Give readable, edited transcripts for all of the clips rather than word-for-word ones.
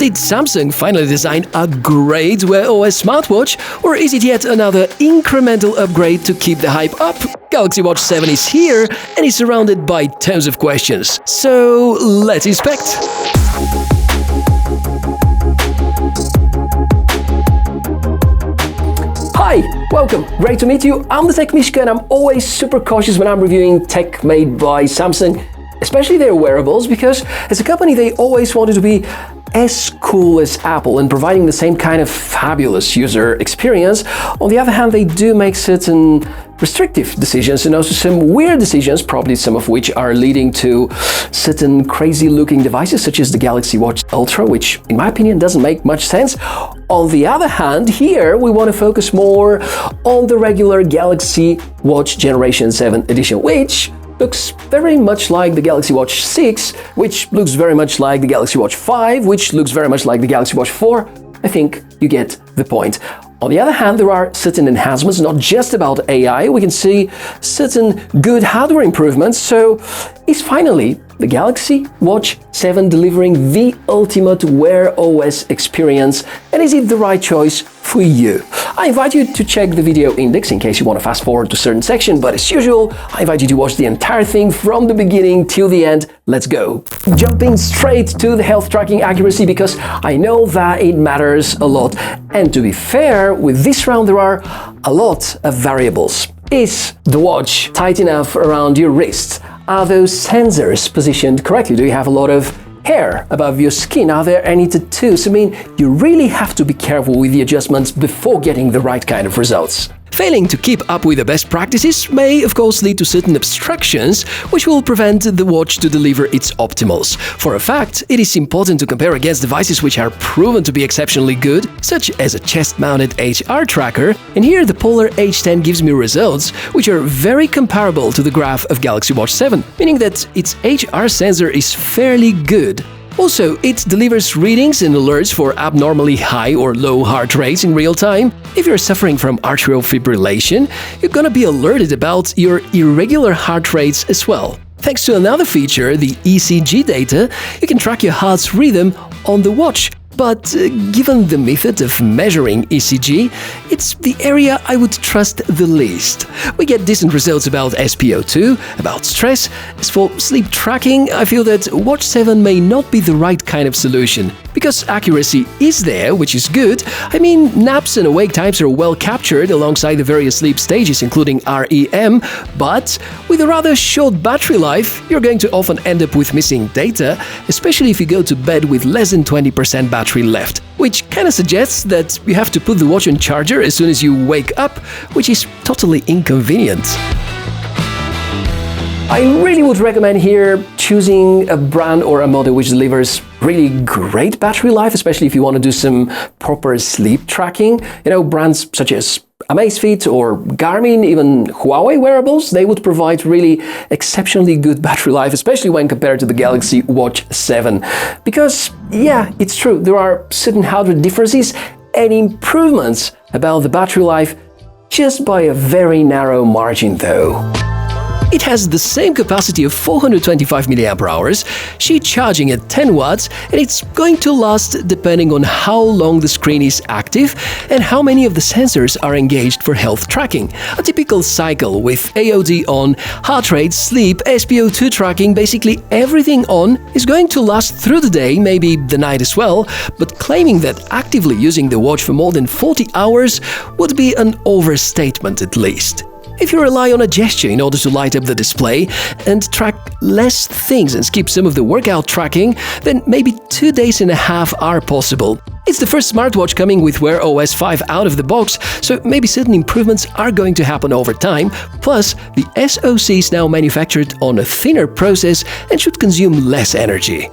Did Samsung finally design a great Wear OS smartwatch, or is it yet another incremental upgrade to keep the hype up? Galaxy Watch 7 is here and is surrounded by tons of questions. So let's inspect. Hi, welcome. Great to meet you. I'm the Tech Mishka and I'm always super cautious when I'm reviewing tech made by Samsung, especially their wearables, because as a company they always wanted to be as cool as Apple and providing the same kind of fabulous user experience. On the other hand, they do make certain restrictive decisions and also some weird decisions, probably some of which are leading to certain crazy looking devices such as the Galaxy Watch Ultra, which in my opinion doesn't make much sense. On the other hand, here we want to focus more on the regular Galaxy Watch Generation 7 edition, which looks very much like the Galaxy Watch 6, which looks very much like the Galaxy Watch 5, which looks very much like the Galaxy Watch 4. I think you get the point. On the other hand, there are certain enhancements, not just about AI. We can see certain good hardware improvements. So is finally the Galaxy Watch 7 delivering the ultimate Wear OS experience? And is it the right choice for you? I invite you to check the video index in case you want to fast forward to a certain section, but as usual, I invite you to watch the entire thing from the beginning till the end. Let's go. Jumping straight to the health tracking accuracy, because I know that it matters a lot. And to be fair, with this round there are a lot of variables. Is the watch tight enough around your wrists? Are those sensors positioned correctly? Do you have a lot of hair above your skin? Are there any tattoos? I mean, you really have to be careful with the adjustments before getting the right kind of results. Failing to keep up with the best practices may, of course, lead to certain abstractions, which will prevent the watch to deliver its optimals. For a fact, it is important to compare against devices which are proven to be exceptionally good, such as a chest-mounted HR tracker, and here the Polar H10 gives me results which are very comparable to the graph of Galaxy Watch 7, meaning that its HR sensor is fairly good. Also, it delivers readings and alerts for abnormally high or low heart rates in real time. If you're suffering from atrial fibrillation, you're gonna be alerted about your irregular heart rates as well. Thanks to another feature, the ECG data, you can track your heart's rhythm on the watch. But given the method of measuring ECG, it's the area I would trust the least. We get decent results about SpO2, about stress. As for sleep tracking, I feel that Watch 7 may not be the right kind of solution. Because accuracy is there, which is good. I mean, naps and awake times are well captured alongside the various sleep stages, including REM, but with a rather short battery life, you're going to often end up with missing data, especially if you go to bed with less than 20% battery left, which kind of suggests that you have to put the watch on charger as soon as you wake up, which is totally inconvenient. I really would recommend here choosing a brand or a model which delivers really great battery life, especially if you want to do some proper sleep tracking. You know, brands such as Amazfit or Garmin, even Huawei wearables, they would provide really exceptionally good battery life, especially when compared to the Galaxy Watch 7. Because, yeah, it's true, there are certain hardware differences and improvements about the battery life just by a very narrow margin though. It has the same capacity of 425 mAh, sheet charging at 10 watts, and it's going to last depending on how long the screen is active and how many of the sensors are engaged for health tracking. A typical cycle with AOD on, heart rate, sleep, SpO2 tracking, basically everything on, is going to last through the day, maybe the night as well, but claiming that actively using the watch for more than 40 hours would be an overstatement at least. If you rely on a gesture in order to light up the display and track less things and skip some of the workout tracking, then maybe 2.5 days are possible. It's the first smartwatch coming with Wear OS 5 out of the box, so maybe certain improvements are going to happen over time. Plus, the SoC is now manufactured on a thinner process and should consume less energy.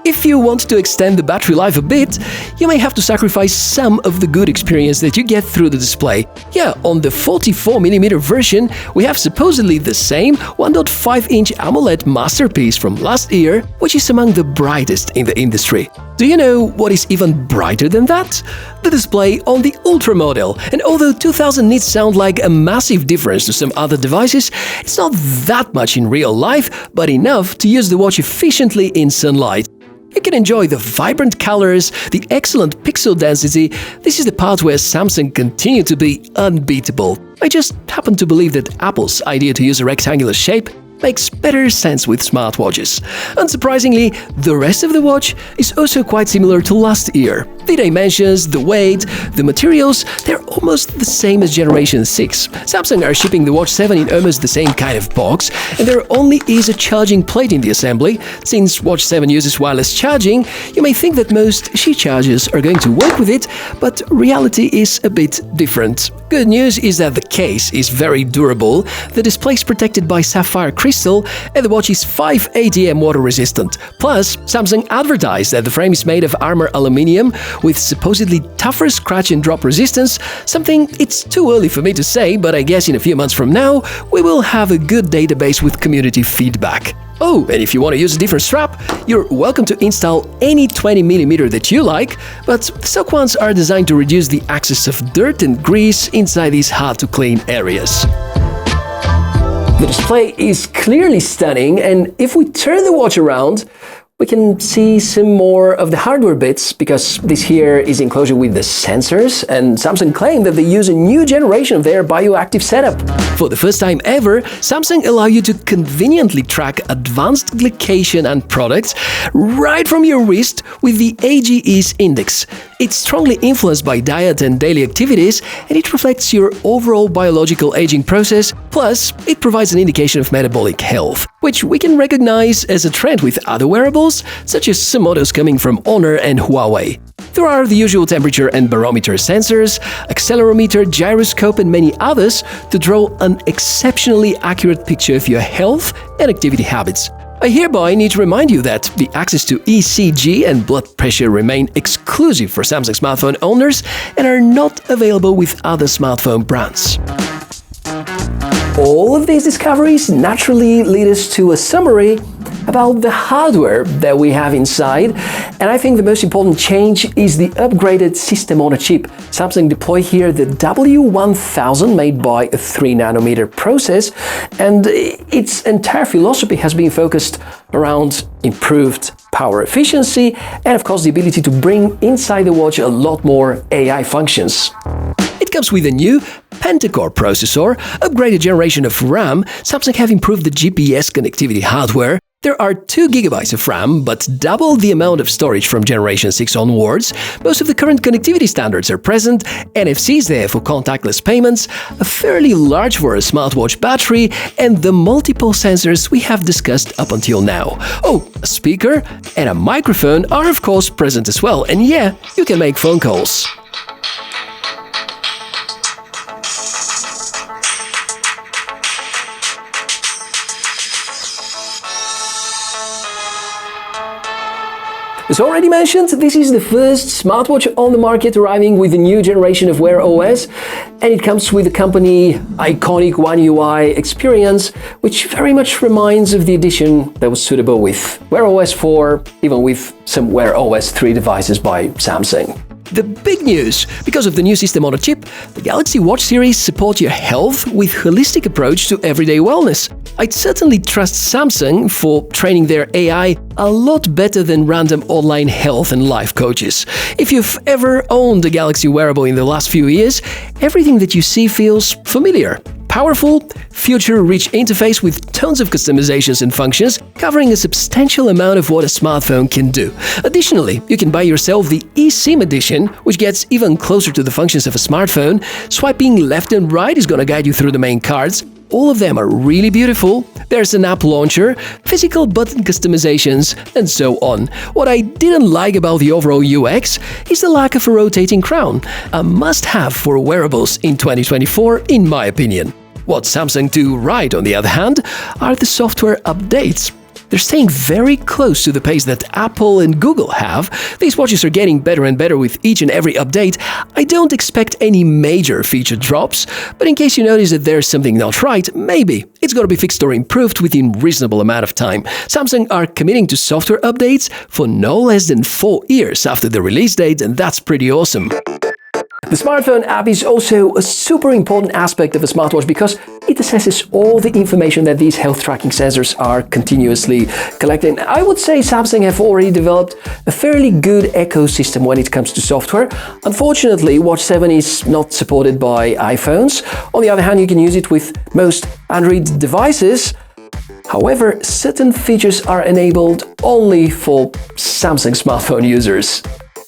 If you want to extend the battery life a bit, you may have to sacrifice some of the good experience that you get through the display. Yeah, on the 44mm version, we have supposedly the same 1.5-inch AMOLED masterpiece from last year, which is among the brightest in the industry. Do you know what is even brighter than that? The display on the Ultra model. And although 2000 nits sound like a massive difference to some other devices, it's not that much in real life, but enough to use the watch efficiently in sunlight. You can enjoy the vibrant colors, the excellent pixel density. This is the part where Samsung continue to be unbeatable. I just happen to believe that Apple's idea to use a rectangular shape makes better sense with smartwatches. Unsurprisingly, the rest of the watch is also quite similar to last year. The dimensions, the weight, the materials, they're almost the same as Generation 6. Samsung are shipping the Watch 7 in almost the same kind of box, and there only is a charging plate in the assembly. Since Watch 7 uses wireless charging, you may think that most Qi chargers are going to work with it, but reality is a bit different. Good news is that the case is very durable, the display is protected by sapphire crystal, and the watch is 5 ATM water resistant. Plus, Samsung advertised that the frame is made of armor aluminium with supposedly tougher scratch and drop resistance, something it's too early for me to say, but I guess in a few months from now, we will have a good database with community feedback. Oh, and if you want to use a different strap, you're welcome to install any 20mm that you like, but the stock ones are designed to reduce the access of dirt and grease inside these hard-to-clean areas. The display is clearly stunning, and if we turn the watch around, we can see some more of the hardware bits, because this here is enclosure with the sensors, and Samsung claimed that they use a new generation of their bioactive setup. For the first time ever, Samsung allow you to conveniently track advanced glycation and products right from your wrist with the AGE's index. It's strongly influenced by diet and daily activities, and it reflects your overall biological aging process, plus it provides an indication of metabolic health, which we can recognize as a trend with other wearables, such as some models coming from Honor and Huawei. There are the usual temperature and barometer sensors, accelerometer, gyroscope, and many others to draw an exceptionally accurate picture of your health and activity habits. I hereby need to remind you that the access to ECG and blood pressure remain exclusive for Samsung smartphone owners and are not available with other smartphone brands. All of these discoveries naturally lead us to a summary about the hardware that we have inside, and I think the most important change is the upgraded system on a chip. Samsung deploy here the W1000 made by a 3nm process, and its entire philosophy has been focused around improved power efficiency and of course the ability to bring inside the watch a lot more AI functions. It comes with a new pentacore processor, upgraded generation of RAM. Samsung have improved the GPS connectivity hardware. There are 2 GB of RAM, but double the amount of storage from Generation 6 onwards. Most of the current connectivity standards are present, NFC is there for contactless payments, a fairly large for a smartwatch battery, and the multiple sensors we have discussed up until now. Oh, a speaker and a microphone are of course present as well, and yeah, you can make phone calls. As already mentioned, this is the first smartwatch on the market arriving with a new generation of Wear OS, and it comes with the company iconic One UI experience, which very much reminds of the edition that was suitable with Wear OS 4, even with some Wear OS 3 devices by Samsung. The big news! Because of the new system on a chip, the Galaxy Watch series support your health with holistic approach to everyday wellness. I'd certainly trust Samsung for training their AI a lot better than random online health and life coaches. If you've ever owned a Galaxy wearable in the last few years, everything that you see feels familiar. Powerful, future-rich interface with tons of customizations and functions, covering a substantial amount of what a smartphone can do. Additionally, you can buy yourself the eSIM edition, which gets even closer to the functions of a smartphone. Swiping left and right is gonna guide you through the main cards. All of them are really beautiful. There's an app launcher, physical button customizations, and so on. What I didn't like about the overall UX is the lack of a rotating crown, a must-have for wearables in 2024, in my opinion. What Samsung do right, on the other hand, are the software updates. They're staying very close to the pace that Apple and Google have. These watches are getting better and better with each and every update. I don't expect any major feature drops, but in case you notice that there's something not right, maybe it's going to be fixed or improved within reasonable amount of time. Samsung are committing to software updates for no less than 4 years after the release date, and that's pretty awesome. The smartphone app is also a super important aspect of a smartwatch because it assesses all the information that these health tracking sensors are continuously collecting. I would say Samsung have already developed a fairly good ecosystem when it comes to software. Unfortunately, Watch 7 is not supported by iPhones. On the other hand, you can use it with most Android devices. However, certain features are enabled only for Samsung smartphone users.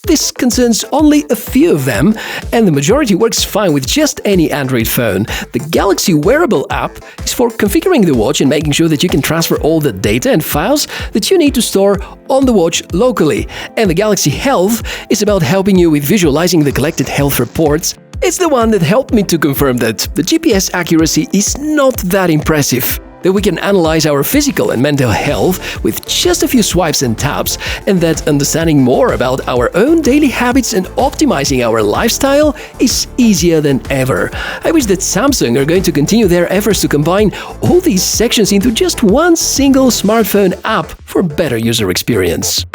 This concerns only a few of them, and the majority works fine with just any Android phone. The Galaxy Wearable app is for configuring the watch and making sure that you can transfer all the data and files that you need to store on the watch locally. And the Galaxy Health is about helping you with visualizing the collected health reports. It's the one that helped me to confirm that the GPS accuracy is not that impressive. That we can analyze our physical and mental health with just a few swipes and taps, and that understanding more about our own daily habits and optimizing our lifestyle is easier than ever. I wish that Samsung are going to continue their efforts to combine all these sections into just one single smartphone app for better user experience.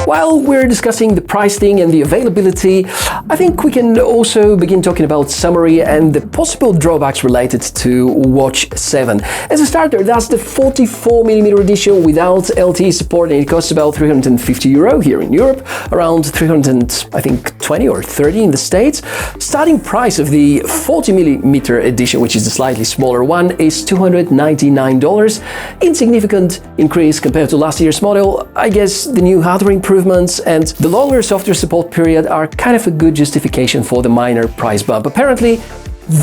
While we're discussing the pricing and the availability, I think we can also begin talking about summary and the possible drawbacks related to Watch 7. As a starter, that's the 44mm edition without LTE support, and it costs about €350 here in Europe, around 320 or 30 in the States. Starting price of the 40mm edition, which is the slightly smaller one, is $299. Insignificant increase compared to last year's model. I guess the new hardware improvements and the longer software support period are kind of a good justification for the minor price bump. Apparently,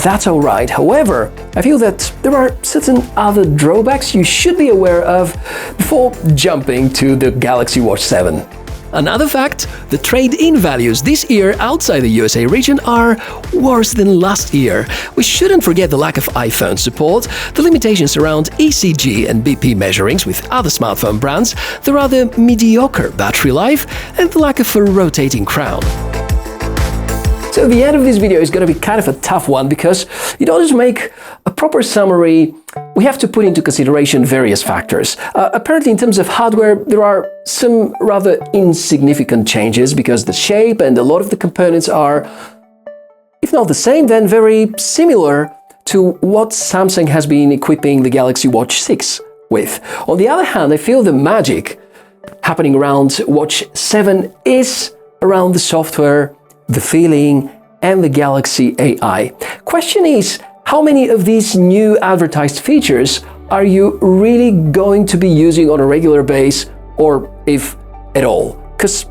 that's alright. However, I feel that there are certain other drawbacks you should be aware of before jumping to the Galaxy Watch 7. Another fact, the trade-in values this year outside the USA region are worse than last year. We shouldn't forget the lack of iPhone support, the limitations around ECG and BP measurings with other smartphone brands, the rather mediocre battery life, and the lack of a rotating crown. So the end of this video is going to be kind of a tough one because in order to make a proper summary, we have to put into consideration various factors. Apparently, in terms of hardware, there are some rather insignificant changes because the shape and a lot of the components are, if not the same, then very similar to what Samsung has been equipping the Galaxy Watch 6 with. On the other hand, I feel the magic happening around Watch 7 is around the software, the feeling, and the Galaxy AI. Question is, how many of these new advertised features are you really going to be using on a regular basis, or if at all? Because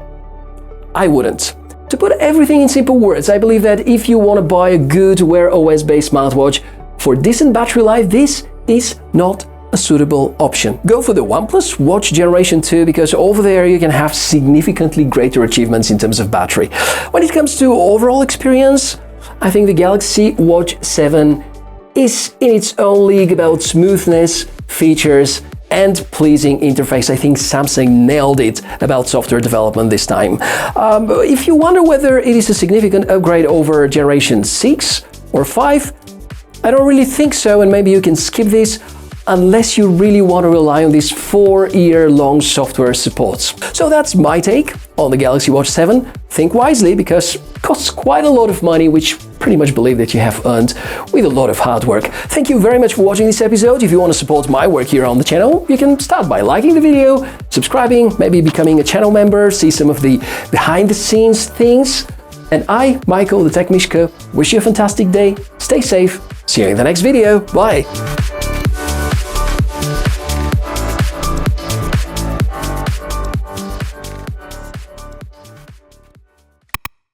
I wouldn't. To put everything in simple words, I believe that if you want to buy a good Wear OS-based smartwatch for decent battery life, this is not a suitable option. Go for the OnePlus Watch Generation 2 because over there you can have significantly greater achievements in terms of battery. When it comes to overall experience, I think the Galaxy Watch 7 is in its own league about smoothness, features, and pleasing interface. I think Samsung nailed it about software development this time. If you wonder whether it is a significant upgrade over Generation 6 or 5, I don't really think so, and maybe you can skip this unless you really want to rely on these 4-year-long software supports. So that's my take on the Galaxy Watch 7. Think wisely because it costs quite a lot of money, which pretty much believe that you have earned with a lot of hard work. Thank you very much for watching this episode. If you want to support my work here on the channel, you can start by liking the video, subscribing, maybe becoming a channel member, see some of the behind-the-scenes things. And I, Michael, the Tech Mishka, wish you a fantastic day, stay safe, see you in the next video, bye!